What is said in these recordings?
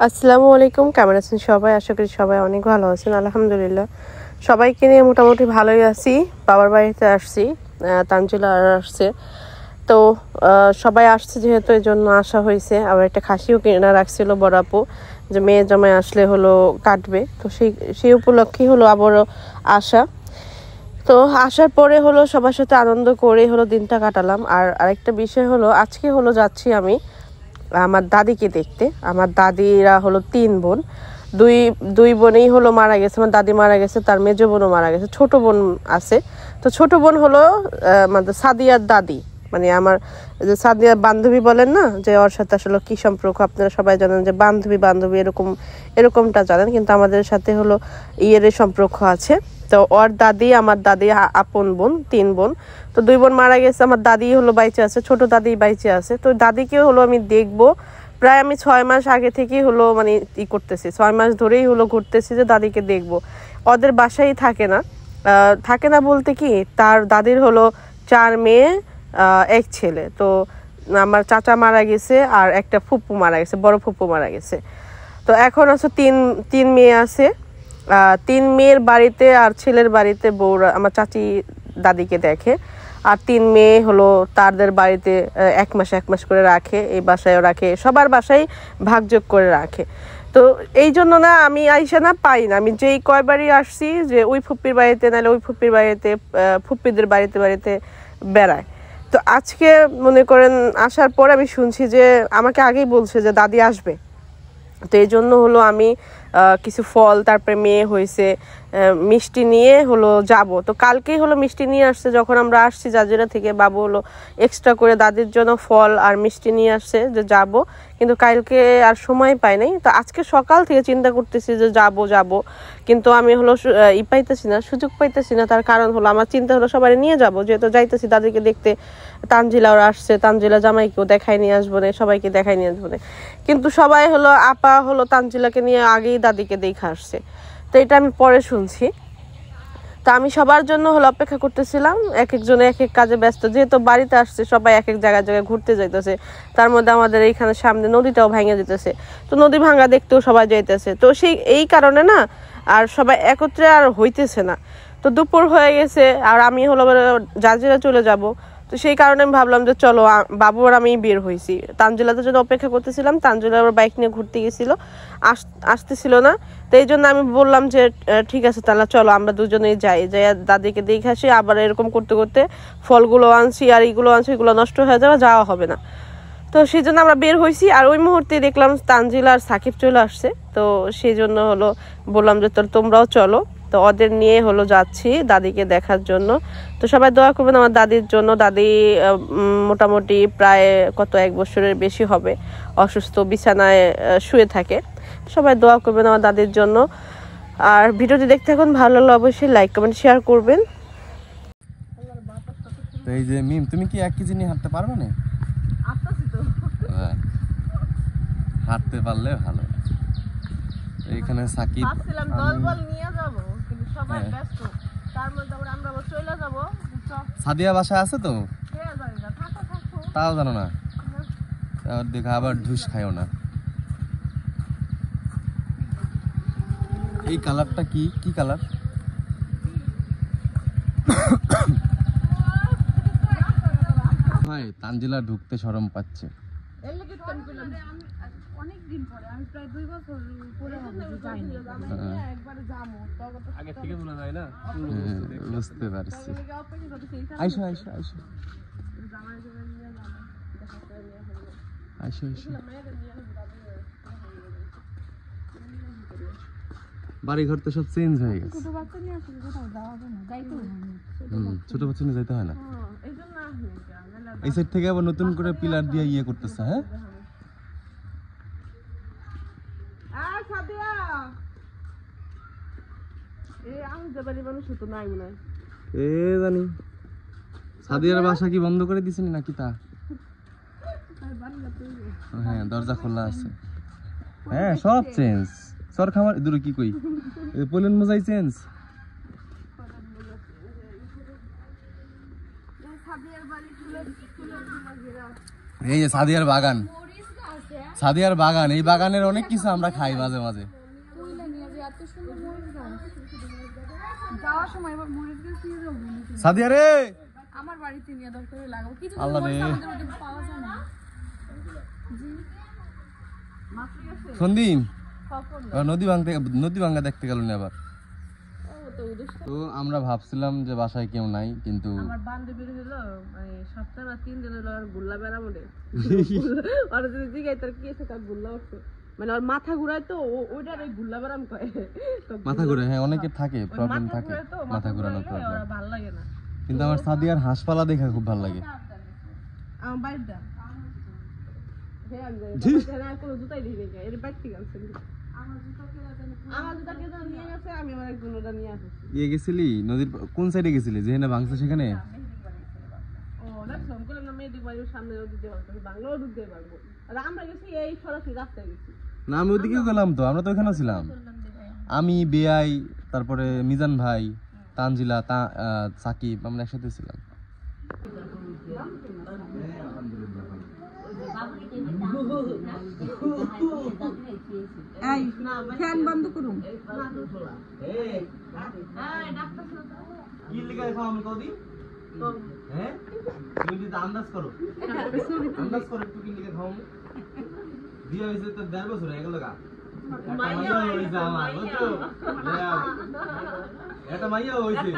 আসসালামু আলাইকুম, কেমন আছেন সবাই? আশা করি সবাই অনেক ভালো আছেন। আলহামদুলিল্লাহ সবাইকে নিয়ে মোটামুটি ভালোই আছি। বাবার বাড়িতে আসছি, তানজিলা আসছে তো সবাই আসছে যেহেতু এই জন্য আসা হয়েছে। আবার একটা খাসিও কিনে রাখছিল বড় আপু, যে মেয়ে জামাই আসলে হলো কাটবে, তো সেই উপলক্ষেই হলো আবারও আসা। তো আসার পরে হলো সবার সাথে আনন্দ করে হলো দিনটা কাটালাম। আর আরেকটা বিষয় হলো, আজকে হলো যাচ্ছি আমি আমার দাদিকে দেখতে। আমার দাদিরা হলো 3 বোন, দুই দুই বোনেই হলো মারা গেছে। আমার দাদি মারা গেছে, তার মেজো বোনও মারা গেছে, ছোট বোন আছে। তো ছোট বোন হলো মানে সাদিয়ার দাদি, মানে আমার যে সাদিয়ার বান্ধবী বলেন না, যে ওর সাথে আসলে কি সম্পর্ক আপনারা সবাই জানেন, যে বান্ধবী বান্ধবী এরকমটা জানেন, কিন্তু আমাদের সাথে হলো ইয়ের সম্পর্ক আছে। তো ওর দাদি আমার দাদি আপন বোন, 3 বোন। তো 2 বোন মারা গেছে, আমার দাদি হলো বাইচে আছে, ছোট দাদি বাইচে আছে। তো দাদিকেও হলো আমি দেখবো। প্রায় আমি 6 মাস আগে থেকেই হলো মানে করতেছি, 6 মাস ধরেই হলো ঘুরতেছি যে দাদিকে দেখবো। ওদের বাসায় থাকে না বলতে কি, তার দাদির হলো 4 মেয়ে 1 ছেলে। তো আমার চাচা মারা গেছে, আর একটা ফুপু মারা গেছে, বড় ফুপু মারা গেছে। তো এখন আছে তিন মেয়ে আছে। 3 মেয়ের বাড়িতে আর ছেলের বাড়িতে বউরা আমার চাচি দাদিকে দেখে, আর 3 মেয়ে হলো তাদের বাড়িতে 1 মাস 1 মাস করে রাখে, এই বাসায়ও রাখে, সবার বাসায় ভাগযোগ করে রাখে। তো এই জন্য না আমি আইসা না পাই না, আমি যেই কয়বারই আসছি যে ওই ফুপ্পির বাড়িতে, নাহলে ওই ফুপ্পির বাড়িতে, ফুপ্পিদের বাড়িতে বাড়িতে বেড়ায়। তো আজকে মনে করেন আসার পর আমি শুনছি যে আমাকে আগেই বলছে যে দাদি আসবে। তো এই জন্য হলো আমি কিছু ফল, তারপরে মেয়ে হয়েছে, মিষ্টি নিয়ে হলো যাব। তো কালকেই হলো মিষ্টি নিয়ে আসছে, যখন আমরা আসছি জাজিরা থেকে বাবু হলো এক্সট্রা করে দাদির জন্য ফল আর মিষ্টি নিয়ে আসছে যে যাব, কিন্তু কালকে আর সময় পাই নাই। তো আজকে সকাল থেকে চিন্তা করতেছি যে যাব, কিন্তু আমি হলো পাইতেছি না, সুযোগ পাইতেছি না। তার কারণ হলো আমার চিন্তা হলো সবাই নিয়ে যাব, যেহেতু যাইতেছি দাদিকে দেখতে। তানজিলা ওরা আসছে, তানজিলা জামাইকেও দেখাই নিয়ে আসবো না, সবাইকে দেখাই নিয়ে আসবো না, কিন্তু সবাই হলো আপা হলো তানজিলাকে নিয়ে আগেই দাদিকে দেখে আসছে। তো এটা আমি পরে শুনছি। তো আমি সবার জন্য হলো অপেক্ষা করতেছিলাম, এক একজনে এক এক কাজে ব্যস্ত, যেহেতু বাড়িতে আসছে সবাই এক এক জায়গায় ঘুরতে যাইতেছে। তার মধ্যে আমাদের এইখানে সামনে নদীটাও ভেঙে যেতেছে, তো নদী ভাঙা দেখতেও সবাই যাইতেছে। তো এই কারণে না আর সবাই একত্রে আর হইতেছে না। তো দুপুর হয়ে গেছে, আর আমি হলো জাজিরা চলে যাব। তো সেই কারণে আমি ভাবলাম যে চলো, বাবু আর আমি বের হয়েছি। তানজিলাদের জন্য অপেক্ষা করতেছিলাম, তানজিলা আবার বাইক নিয়ে ঘুরতে গেছিল, আসতেছিল না। তো এই জন্য আমি বললাম যে ঠিক আছে তাহলে চলো আমরা দুজনেই যাই, দাদিকে দেখে আসি। আবার এরকম করতে করতে ফলগুলো আনছি আর এইগুলো আনছি, এগুলো নষ্ট হয়ে যাওয়া হবে না। তো সেই জন্য আমরা বের হয়েছি। আর ওই মুহূর্তে দেখলাম তানজিলা আর সাকিব চলে আসছে। তো সেই জন্য হলো বললাম যে তোমরাও চলো। তো ওদের নিয়ে হলো যাচ্ছি দাদিকে দেখার জন্য। তো সবাই দোয়া করবেন আমার দাদির জন্য। দাদি মোটামুটি প্রায় 1 বছরের বেশি হবে অসুস্থ, বিছানায় শুয়ে থাকে। সবাই দোয়া করবেন আমার দাদির জন্য। আর ভিডিওটি দেখতে এখন ভালো লাগলে অবশ্যই লাইক কমেন্ট শেয়ার করবেন। এই যে মিম, তুমি কি 1 কেজি নিয়ে হাঁটতে পারবে না? হাঁটতে পারলে ভালো। এইখানে সাকিব সাদিয়া বাসায় আছে তো, তাও জানো না, দেখা আবার ঢুস খাইও না। এই কালারটা কি কালার? তানজিলা ঢুকতে শরম পাচ্ছে। অনেকদিন পরে, আমি প্রায় 2 বছর পরে যাইনি, একবারে যামু আগে থেকে মনে হয় না, বুঝতে পারছি। আইসো আইসো আইসো আইসো আইসো। বাড়ি ঘর তো সব চেঞ্জ হয়ে গেছে। ছোট বাচ্চা নিয়ে আসলে কোথাও যাওয়া হবে না, যাইতে হয় না, ছোট বাচ্চা নিয়ে যাইতে হয় না। এই সাইড থেকে আবার নতুন করে পিলার দিয়ে ইয়ে করতেছে। হ্যাঁ জানি সাদিয়ার বাসা কি বন্ধ করে দিছেন নাকি তা? হ্যাঁ দরজা খোলা আছে। হ্যাঁ সব চেঞ্জ, সর খামার দূরে কি কই পোলেন মজাই চেঞ্জ। এই যে সাদিয়ার বাগান, সাদিয়ার বাগান, এই বাগানের অনেক কিছু আমরা খাই মাঝে মাঝে। সাদিয়া রে, আমার বাড়িতে নিয়ে দরকার লাগাবো কিছু আল্লাহ রে, পাওয়া যায় না। সন্দীপ নদী ভাঙ্গা দেখতে গেল না আবার। তো আমরা ভাবছিলাম যে বাসায় কেউ নাই, কিন্তু আমার বান্ধবীর হলো মানে সপ্তাহে না 3 দিন হলো আর গুল্লা বেড়া বলে আর যদি জিগাই তার কি আছে তার গুল্লা উঠছে মানে ওর মাথা ঘুরায় তো ওইটার এই গুল্লা বেড়াম কয় মাথা ঘুরে, হ্যাঁ অনেকের থাকে প্রবলেম থাকে মাথা ঘুরানোর প্রবলেম। ওরা ভালো লাগে না কিন্তু আমার সাদিয়ার হাঁসপালা দেখা খুব ভালো লাগে। আমার বাইরটা হ্যাঁ আমি জানি না কোনো জুতাই দিই না এর বাইক থেকে আনছে আমার জুতা কে নিয়ে গেছে আমি আমার একজন ওটা নিয়ে আসছি। ইয়ে গেছিলি নদীর কোন সাইডে গেছিলি যেখানে ভাঙছে সেখানে? ও দেখছো আমি বললাম না মেয়েদিক বাড়ির সামনে নদী দিয়ে বাংলাও দুধ দিয়ে পারবো আর আমরা গেছি এই সরাসরি রাস্তায় গেছি না, আমি ওদিকেও গেলাম তো, আমরা তো ওখানে ছিলাম। আমি বেআই, তারপরে মিজান ভাই, তানজিলা, সাকিব, আমরা একসাথে ছিলাম। এই ফ্যান বন্ধ করুন। কি লিখায় খাও আমি কদি? হ্যাঁ তুমি যদি আন্দাজ করো একটু কি লিখে খাও দিয়া হইছে তো 1.5 বছর হয়ে গেল গা। মাইয়া হইছে আমার, বুঝছো? এটা মাইয়া হইছে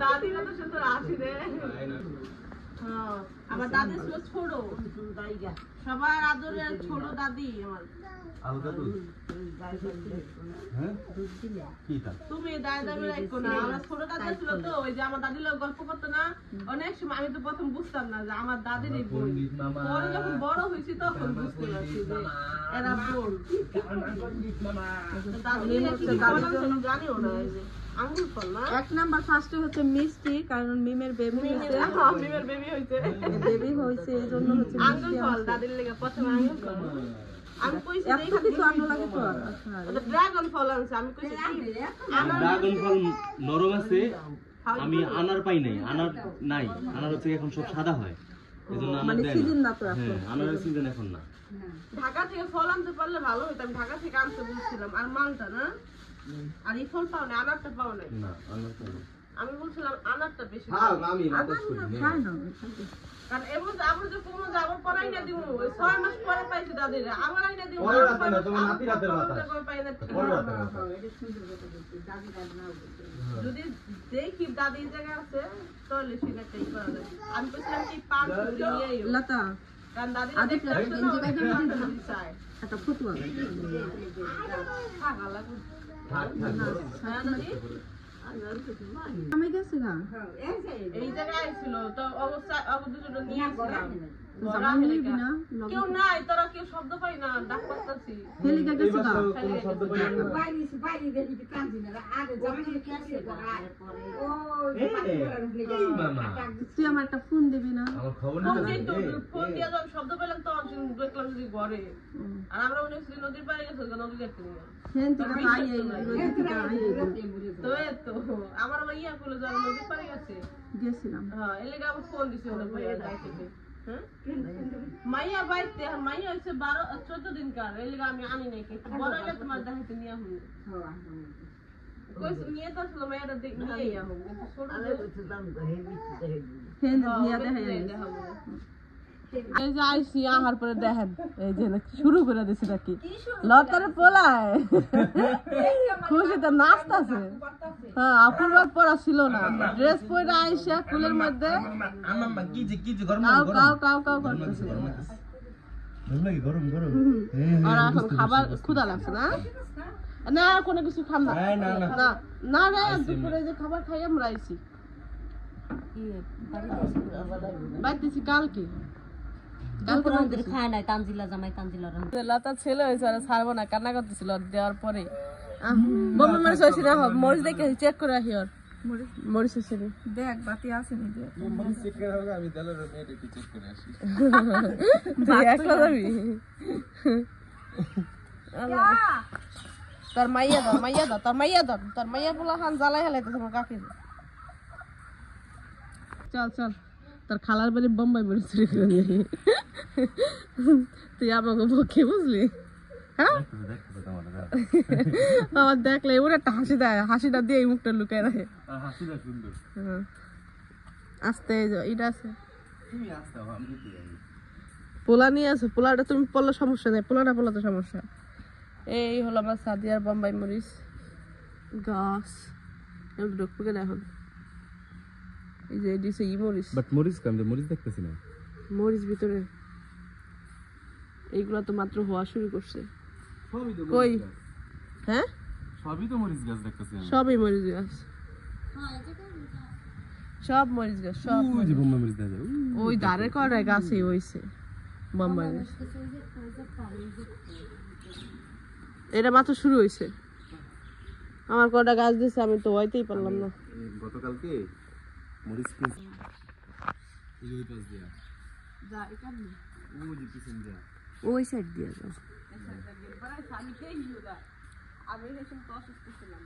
দাদি কত সুন্দর আসি রে। আমার দাদি ছিল ছোট, সবার আদরের ছোট দাদি আমার। তুমি দাদা রাখো না, আমার ছোট দাদা ছিল তো ওই যে আমার দাদির লোক গল্প করতো না অনেক সময়। আমি তো প্রথম বুঝতাম না যে আমার দাদির এই বোন, পরে যখন বড় হয়েছি তখন বুঝতে পারছি যে এরা বোন। জানিও না আঙ্গুল ফল না। 1 নাম্বার ফার্স্টে হচ্ছে মিষ্টি, কারণ মিমের বেবি হয়েছে। মিমের বেবি হয়েছে, বেবি হয়েছে এইজন্য হচ্ছে আঙ্গুল ফল দাদির লেগে প্রথমে আঙ্গুল ফল। আমি কইছি এত কিছু আনো লাগে তো ওটা ড্রাগন ফল আনছে। আমি কইছি ড্রাগন ফল নরম আছে, আমি আনার পাই নাই, আনার নাই, আনার হচ্ছে এখন সব সাদা হয়, এজন্য আনার মানে দেয় সিজন না। না তো এখন। হ্যাঁ আনারের সিজন এখন না। ঢাকা থেকে ফল আনতে পারলে ভালো হতো, আমি ঢাকা থেকে আনতে বলছিলাম। আর মালটা না, আর এই ফল পাও না, আনারটা পাও না। না আনার পাই না। আমি বলছিলাম আনারটা বেশি হ্যাঁ আমি বাতাস করি খাই না। কারণ এমন আমরা যে কোনো যাবার পরাই না দিব 6 মাস পরে পাইছি দাদিরা আমার আইনা দিব পরে রাতে না, তোমার নাতি রাতের বাতাস পাই না। পরে রাতে না। যদি দেখি দাদি জায়গা আছে তাহলে সেটা টাই করা যায়। আমি বলছিলাম কি পাঁচ নিয়ে আইও লতা কারণ দাদি আদে প্লাস্টিক গেঞ্জি গাইতে চাই একটা ফুটবল থাকা লাগবে। থাক হ্যাঁ দাদি আমি গেছি না। এই জায়গায় আইছিল তো অবস্থা অবদুটো নিয়ে আসলাম। জামাই নিবি না? কেউ নাই, তোরা কেউ শব্দ পাই না, ডাক পাচ্ছি। হেলিকা গেছে না। কোনো শব্দ পাই না। এই মামা তুই আমার একটা ফোন দিবি না? আমার খবর ফোন নিতে দিয়ে ফোন দিয়ে যখন শব্দ পেলাম তো আমি দেখলাম যদি ঘরে। আর আমরা মনে হচ্ছিল নদীর পাড়ে গেছে, নদী দেখতে নিয়ে ফ্যান থেকে আই এই নদী থেকে আই তো এই তো আমার ইয়া করলো যে আমি নদীর পাড়ে গেছে। গেছিলাম। হ্যাঁ এর লেগে আমার ফোন দিছে ওদের ভাইয়া গাড়ি থেকে। হ্যাঁ মাইয়া বাইতে মাইয়া হচ্ছে 12-14 দিন কার, এর লেগে আমি আনি নাই। বড় হলে তোমার দেখাইতে নিয়ে আসুন কইছ নিয়ে তো আসলে মাইয়াটা দেখ নিয়ে ইয়া হোক কিন্তু ছোট ফ্যান দিয়া দেখা যায়। এই যে আইসি আহার পরে দেখেন এই যে শুরু করে দিছি নাকি লতারে পোলায় খুশিতে নাচতাছে। হ্যাঁ আপুর বাদ পরা ছিল না, ড্রেস পরে আইসা কুলের মধ্যে আম্মা কি যে গরম কাউ কাউ কাউ কাউ করতেছে। গরম গরম আর এখন খাবার ক্ষুধা লাগছে না? না আর কোনো কিছু খাম না। না না রে দুপুরে যে খাবার খাই আমরা আইছি বাইতেছি কালকে। লতা ছেলে হয়েছে আর ছাড়বো না, কান্না করতেছিল দেওয়ার পরে বমি মরিচ হয়েছে না, মরিচ দেখে চেক করে আসি। ওর মরিচ হয়েছে দেখ বাতি আছে নি দেখ। আমি তাহলে একটু চেক করে আসি। একলা যাবি? তোর মাইয়া ধর মাইয়া ধর তোর মাইয়া ধর তোর মাইয়া পোলা খান জ্বালাই হেলাইতে তোমার কাকে। চল চল তোর খালার বাড়ি বোম্বাই মরিচ চুরি করে নিয়ে তুই আমাকে পক্ষে বুঝলি হ্যাঁ আমার দেখলে এমন একটা হাসি দেয়, হাসিটা দিয়ে এই মুখটা লুকায় রাখে। আস্তে এটা আছে পোলা নিয়ে আসো, পোলাটা তুমি পড়লে সমস্যা নেই, পোলাটা পোলাতে সমস্যা। এই হলো আমার সাদিয়ার বোম্বাই মরিচ গাছ, ঢুকবে না এখন। এই যে দিছে ই মরিচ, বাট মরিচ কাম মরিচ দেখতেছি না মরিচ ভিতরে এইগুলা তো মাত্র হওয়া শুরু করছে। সবই তো কই হ্যাঁ সবই তো মরিচ গাছ দেখতেছি আমি। সবই মরিচ গাছ, সব মরিচ গাছ, সব ওই যে বোম্বাই মরিচ দেখা যায়। ওই ধারে কড়াই গাছই হইছে বোম্বাই মরিচ। এটা মাত্র শুরু হইছে, আমার কটা গাছ দিছে আমি তো হইতেই পারলাম না। গতকালকে মরিচ কিনছি এই যে পাশ দিয়া যা এটা নি ওই যে পিছন দিয়া ওই সাইড দিয়ে যাও। আমি দেখিও না, আমি এসে তো অসুস্থ ছিলাম।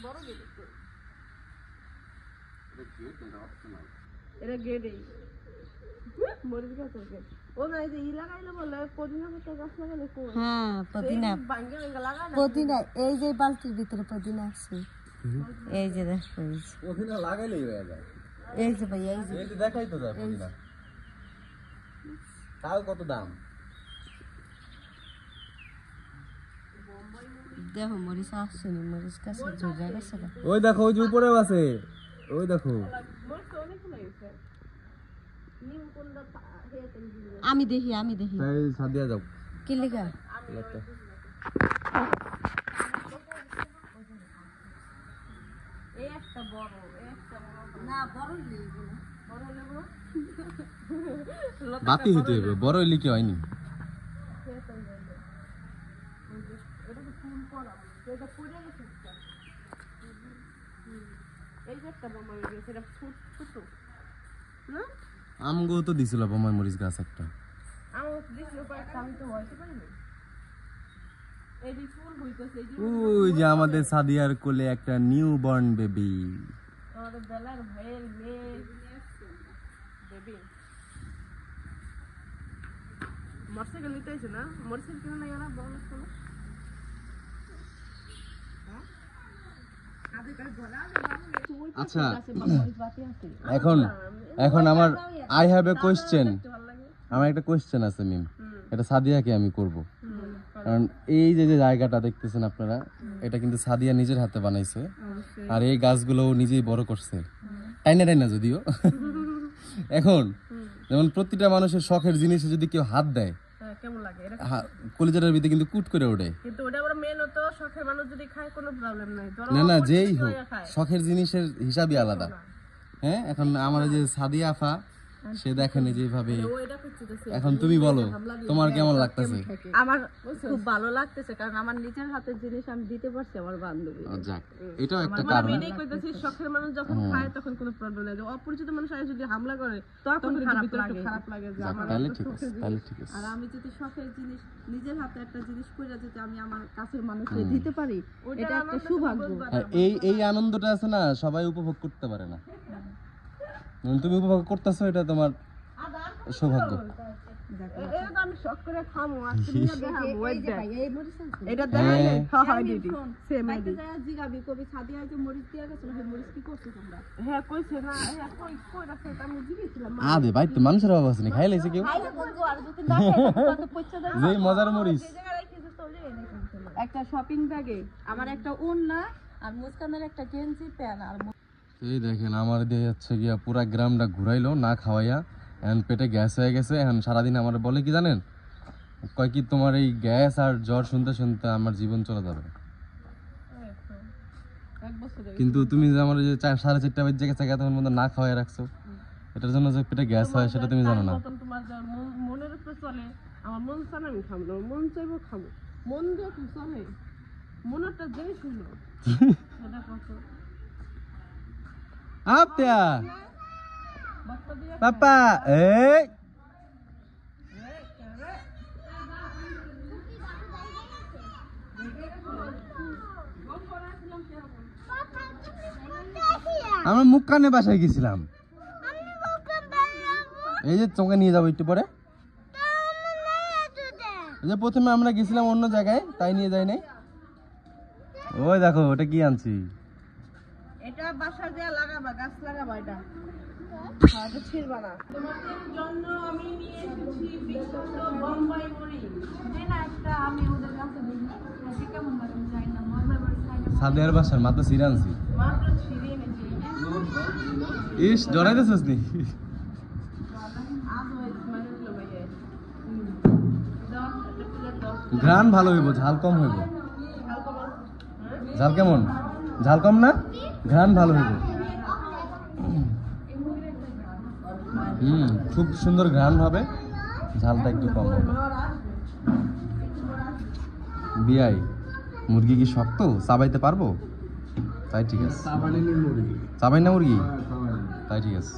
বড় গেট এটা গেটেই মরিচ গাছ আছে। ও না এই যে ই লাগাইলে বলে পুদিনা পাতা গাছ লাগালে কই? হ্যাঁ পুদিনা, ভাঙ্গা ভাঙ্গা লাগা না পুদিনা এই যে বালতির ভিতরে পুদিনা আছে, এই যে দেখো এই যে, পুদিনা লাগাইলেই হয়ে যায়। এই যে ভাই এই যে এই যে দেখাই তো যায় পুদিনা। তাও কত দাম? দেখো মরিচ আসছে নি, মরিচ গাছে জোড়া গেছে না। ওই দেখো ওই যে উপরেও আছে, ওই দেখো। মরিচ তো অনেক লাগছে। নিম কোনটা হেতে দিবে আমি দেখি তাই সাদিয়া যাও কি লিখা লতা। এই একটা বড়, এই একটা বড় না বড় লিখা বড় লেবু বাতি হইতে হবে, বড় হইলে কি হয়নি। এটা তো ফুল করা, এটা পুড়ে গেছে। এই যে একটা বোম্বাই গেছে, এটা ছোট ছোট না আমগো তো দিছিল বোম্বাই মরিচ গাছ একটা। আমার দিছিল কয়েকটা, আমি তো হইতে পারি না। এই যে ফুল হইতেছে, এই যে ওই যে আমাদের সাদিয়ার কোলে একটা নিউ বর্ন বেবি। আমাদের বেলার ভাইয়ের মেয়ে বেবি মোটরসাইকেল নিতে আইছে না, মোটরসাইকেল কিনে নাই ওরা বড় লোক না। আচ্ছা এখন এখন আমার আই হ্যাভ এ কোয়েশ্চেন, আমার একটা কোয়েশ্চেন আছে মিম, এটা সাদিয়াকে আমি করব। কারণ এই যে যে জায়গাটা দেখতেছেন আপনারা, এটা কিন্তু সাদিয়া নিজের হাতে বানাইছে, আর এই গাছগুলো ও নিজেই বড় করছে, টাইনা টাইনা যদিও। এখন যেমন প্রতিটা মানুষের শখের জিনিসে যদি কেউ হাত দেয়, কেমন লাগে এটা, কলিজাটার ভিতরে কিন্তু কুট করে ওঠে। কিন্তু ওটা আবার মেন হতো শখের মানুষ যদি খায় কোনো প্রবলেম নাই। না না যেই হোক, শখের জিনিসের হিসাবই আলাদা। হ্যাঁ এখন আমার যে সাদিয়া আফা, সে দেখেন যেভাবে, এখন তুমি বলো তোমার কেমন লাগতেছে? আমার খুব ভালো লাগতেছে, কারণ আমার নিজের হাতের জিনিস আমি দিতে পারছি আমার বান্ধবী। যাক এটাও একটা কারণ। আমি এটাই কইতাছি, শখের মানুষ যখন খায় তখন কোনো প্রবলেম নাই, অপরিচিত মানুষ আগে যদি হামলা করে তখন খারাপ লাগে যে আমার তাহলে ঠিক আছে, তাহলে ঠিক আছে। আর আমি যদি শখের জিনিস নিজের হাতে একটা জিনিস করে যদি আমি আমার কাছের মানুষকে দিতে পারি, এটা একটা সৌভাগ্য। হ্যাঁ, এই আনন্দটা আছে না, সবাই উপভোগ করতে পারে না। তুমি উপভোগ করতেছো, এটা তোমার সৌভাগ্য। এটা তো আমি শখ করে খামু, আর তুমি না দেখাবো ওই দেখ এই মরিচ আছে এটা দেখাই নাই। হ্যাঁ হ্যাঁ দিদি সেম বাইতে যায় জিগাবি কবি সাদিয়া যে মরিচ দিয়া গেছিল, সেই মরিচ কি করছো তোমরা? হ্যাঁ কইছে না, হ্যাঁ কই কই রাখছে আমি জিজ্ঞেসছিলাম। আদে ভাই তো মানুষের অভাব আছে না, খাই লাইছে কেউ খাইলে বন্ধু, আর যদি না খাই তো পয়সা দাও। যেই মজার মরিচ। একটা শপিং ব্যাগে আমার একটা ওড়না আর মুস্কানের একটা গেঞ্জি প্যান্ট আর এই দেখেন আমার দিয়ে যাচ্ছে গিয়া পুরা গ্রামটা ঘুরাইলো না খাওয়াইয়া, এখন পেটে গ্যাস হয়ে গেছে। এখন সারাদিন আমার বলে কি জানেন, কয় কি তোমার এই গ্যাস আর জ্বর শুনতে শুনতে আমার জীবন চলে যাবে। কিন্তু তুমি যে আমার যে 4:30 বাজে গেছে তখন মধ্যে না খাওয়াই রাখছো, এটার জন্য যে পেটে গ্যাস হয় সেটা তুমি জানো না। তোমার মনের উপরে চলে, আমার মন চান আমি খাবো না, মন চাইবো খাবো, মন যখন চলে মনেরটা যেই শুনো সেটা কত আপয়া পাপা এই আমরা মুখ কানে বাসায় গেছিলাম। এই যে তোকে নিয়ে যাবো একটু পরে। এই যে প্রথমে আমরা গেছিলাম অন্য জায়গায়, তাই নিয়ে যাই নাই। ওই দেখো ওটা কি আনছি। এটা বাসা দিয়ে লাগাবা, গাছ লাগাবা। এটা এটা ছিড়বা না। তোমাদের জন্য আমি নিয়ে এসেছি বিশুদ্ধ বোম্বাই মরিচ। আমি ওদের কাছে দেখি কেমন লাগে যাই না মজা করে সাদের বাসার মাত্র ছিঁড়ে আনছি। মাত্র ছিঁড়ে এনেছি। ইস ডরাইতেছিস নি? আজ হয়েছে মানে হলো ভাইয়া। দাও এটা প্লেট দাও। ঘ্রাণ ভালো হইব, ঝাল কম হইব। হালকা বল। ঝাল কেমন? ঝাল কম না, ঘ্রাণ ভালো হইব। খুব সুন্দর ঘ্রাণ হবে, ঝালটা একটু কম হবে। বিয়াই মুরগি কি শক্ত, চাবাইতে পারবো? তাই ঠিক আছে। চাবাই না মুরগি? তাই ঠিক আছে।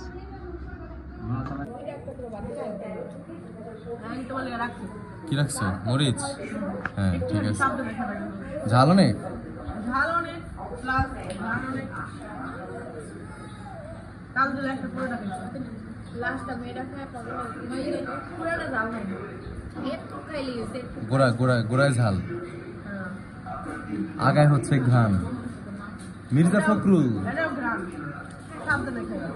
আমি তোমার লেগে রাখছি। কি রাখছো? মরিচ? হ্যাঁ ঠিক আছে। শব্দ দেখা যাবে। ঝাল অনেক? ঝাল অনেক প্লাস ঝাল অনেক। কাল দিলে একটা পুরোটা খেয়েছি। লাস্টটা মেয়েটা খায় পরে পুরাটা যাও না একটু খাইলে গেছে গোড়ায় ঝাল, আগায় হচ্ছে ঘ্রাণ। মির্জা ফখরুল এটাও গ্রাম। সাবধানে খেয়ে।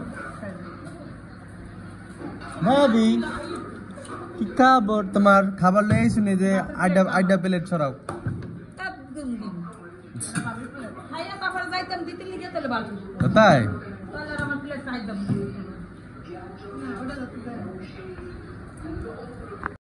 ভাবি কি খবর তোমার? খাবার লেগে শুনে যে আড্ডা প্লেট ছড়াও। একদম দিন খাইয়া তারপরে যাইতাম দিতে লিখে তাহলে ভালো তাই তাহলে আমার প্লেট খাইতাম